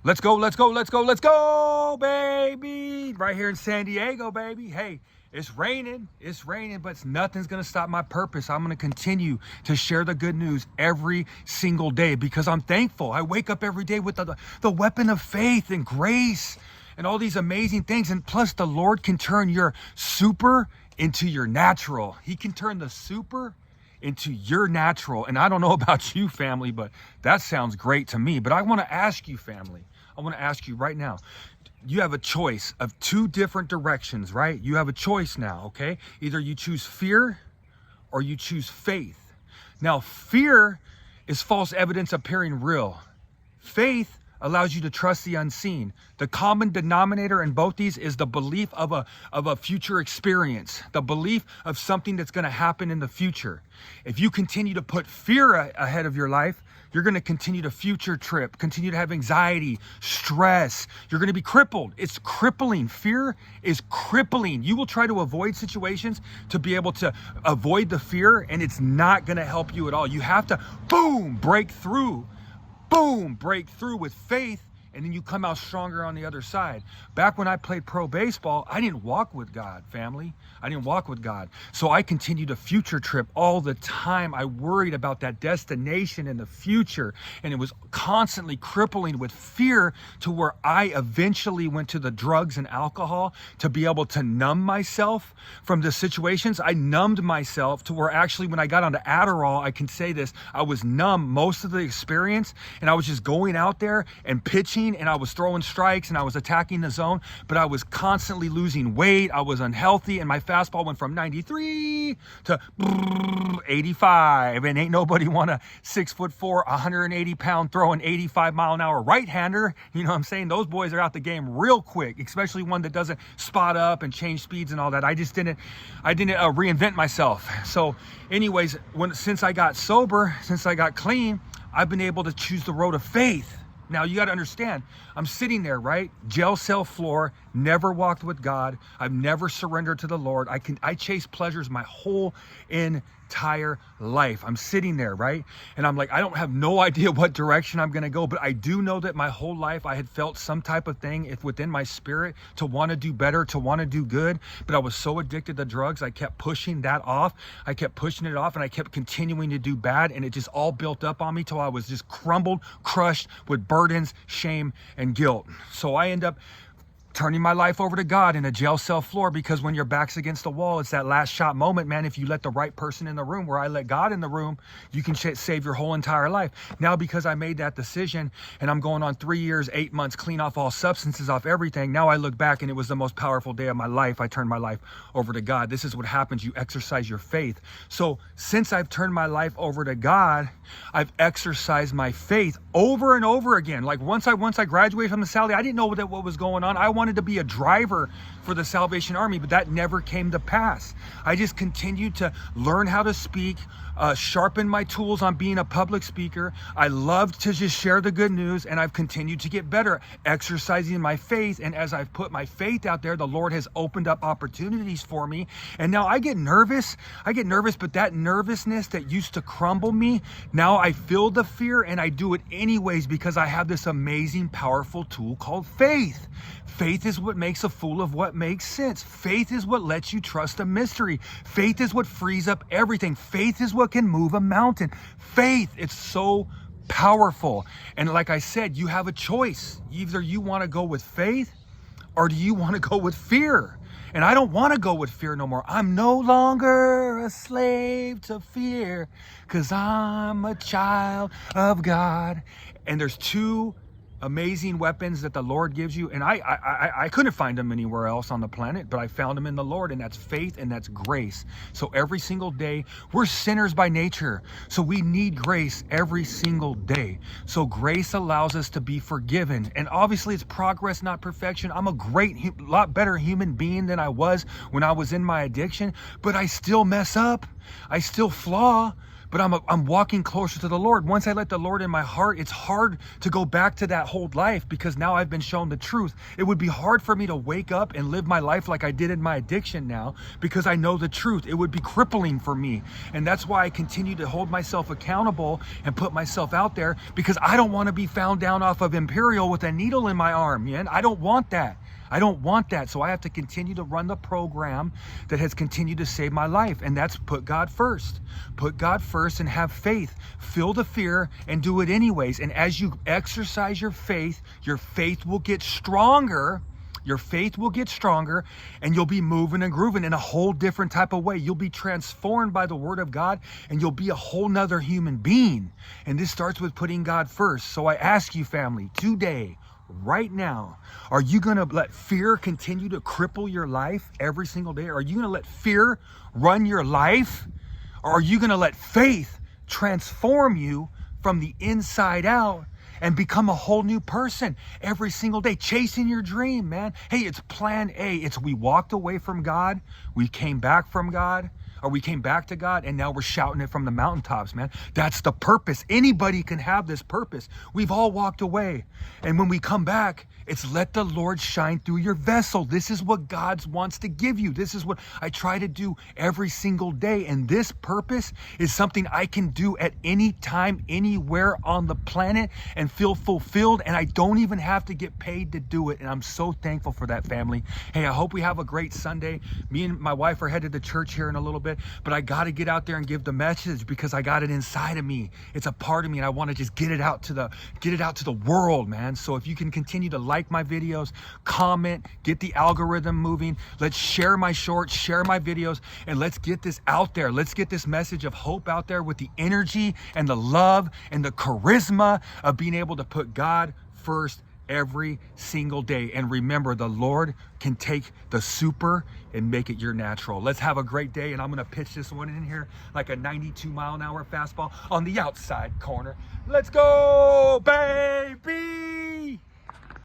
Let's go, let's go, let's go, let's go, baby. Right here in San Diego, baby. Hey, it's raining, but nothing's gonna stop my purpose. I'm gonna continue to share the good news every single day because I'm thankful. I wake up every day with the weapon of faith and grace and all these amazing things. And plus the Lord can turn your super into your natural. He can turn the super into your natural. And I don't know about you, family, but that sounds great to me. But I want to ask you, family, I want to ask you right now, you have a choice of two different directions, right? You have a choice now, okay? Either you choose fear or you choose faith. Now, fear is false evidence appearing real. Faith allows you to trust the unseen. The common denominator in both these is the belief of a future experience, the belief of something that's going to happen in the future. If you continue to put fear ahead of your life, you're going to continue to future trip, continue to have anxiety, stress. You're going to be crippled. It's crippling. Fear is crippling. You will try to avoid situations to be able to avoid the fear, and it's not going to help you at all. You have to, boom, break through with faith, and then you come out stronger on the other side. Back when I played pro baseball, I didn't walk with God, family. I didn't walk with God. So I continued to future trip all the time. I worried about that destination in the future, and it was constantly crippling with fear to where I eventually went to the drugs and alcohol to be able to numb myself from the situations. I numbed myself to where actually when I got onto Adderall, I can say this, I was numb most of the experience, and I was just going out there and pitching, and I was throwing strikes and I was attacking the zone, but I was constantly losing weight. I was unhealthy, and my fastball went from 93 to 85, and ain't nobody want a 6'4", 180-pound throwing 85-mile-an-hour right-hander. You know what I'm saying? Those boys are out the game real quick, especially one that doesn't spot up and change speeds and all that. I didn't reinvent myself. So anyways, since I got sober, since I got clean, I've been able to choose the road of faith. Now, you got to understand, I'm sitting there, right? Jail cell floor, never walked with God. I've never surrendered to the Lord. I chase pleasures my whole entire life. I'm sitting there, right? And I'm like, I don't have no idea what direction I'm going to go, but I do know that my whole life I had felt some type of thing within my spirit to want to do better, to want to do good. But I was so addicted to drugs, I kept pushing that off. I kept pushing it off, and I kept continuing to do bad. And it just all built up on me till I was just crumbled, crushed with burdens, shame, and guilt. So I end up turning my life over to God in a jail cell floor, because when your back's against the wall, it's that last shot moment, man. If you let the right person in the room, where I let God in the room, you can save your whole entire life. Now, because I made that decision and I'm going on 3 years, 8 months, clean off all substances, off everything. Now I look back and it was the most powerful day of my life. I turned my life over to God. This is what happens. You exercise your faith. So since I've turned my life over to God, I've exercised my faith over and over again. Like once I graduated from the Sally, I didn't know what was going on. I wanted to be a driver for the Salvation Army, but that never came to pass. I just continued to learn how to speak, sharpen my tools on being a public speaker. I loved to just share the good news, and I've continued to get better, exercising my faith. And as I've put my faith out there, the Lord has opened up opportunities for me. And now I get nervous, but that nervousness that used to crumble me, now I feel the fear and I do it anyways, because I have this amazing, powerful tool called faith. Faith is what makes a fool of what makes sense. Faith is what lets you trust a mystery. Faith is what frees up everything. Faith is what can move a mountain. Faith, it's so powerful. And like I said, you have a choice. Either you want to go with faith or do you want to go with fear? And I don't want to go with fear no more. I'm no longer a slave to fear, because I'm a child of God. And there's two amazing weapons that the Lord gives you, and I couldn't find them anywhere else on the planet, but I found them in the Lord, and that's faith and that's grace. So every single day, we're sinners by nature, so we need grace every single day. So grace allows us to be forgiven, and obviously it's progress, not perfection. I'm a lot better human being than I was when I was in my addiction, but I still mess up, I still flaw. but I'm walking closer to the Lord. Once I let the Lord in my heart, it's hard to go back to that old life because now I've been shown the truth. It would be hard for me to wake up and live my life like I did in my addiction now because I know the truth. It would be crippling for me. And that's why I continue to hold myself accountable and put myself out there, because I don't want to be found down off of Imperial with a needle in my arm, man. I don't want that. I don't want that. So I have to continue to run the program that has continued to save my life. And that's put God first. Put God first and have faith. Feel the fear and do it anyways. And as you exercise your faith will get stronger. Your faith will get stronger, and you'll be moving and grooving in a whole different type of way. You'll be transformed by the word of God, and you'll be a whole nother human being. And this starts with putting God first. So I ask you, family, today, right now, are you going to let fear continue to cripple your life every single day? Are you going to let fear run your life? Or are you going to let faith transform you from the inside out and become a whole new person every single day, chasing your dream, man? Hey, it's plan A. It's we walked away from God, we came back from God, or we came back to God, and now we're shouting it from the mountaintops, man. That's the purpose. Anybody can have this purpose. We've all walked away. And when we come back, it's let the Lord shine through your vessel. This is what God wants to give you. This is what I try to do every single day. And this purpose is something I can do at any time, anywhere on the planet and feel fulfilled. And I don't even have to get paid to do it. And I'm so thankful for that, family. Hey, I hope we have a great Sunday. Me and my wife are headed to church here in a little bit, but I got to get out there and give the message because I got it inside of me. It's a part of me, and I want to just get it out to the world, man. So if you can continue to like my videos, comment, get the algorithm moving. Let's share my shorts, share my videos, and let's get this out there. Let's get this message of hope out there with the energy and the love and the charisma of being able to put God first every single day. And remember, the Lord can take the super and make it your natural. Let's have a great day. And I'm going to pitch this one in here like a 92-mile-an-hour fastball on the outside corner. Let's go, baby!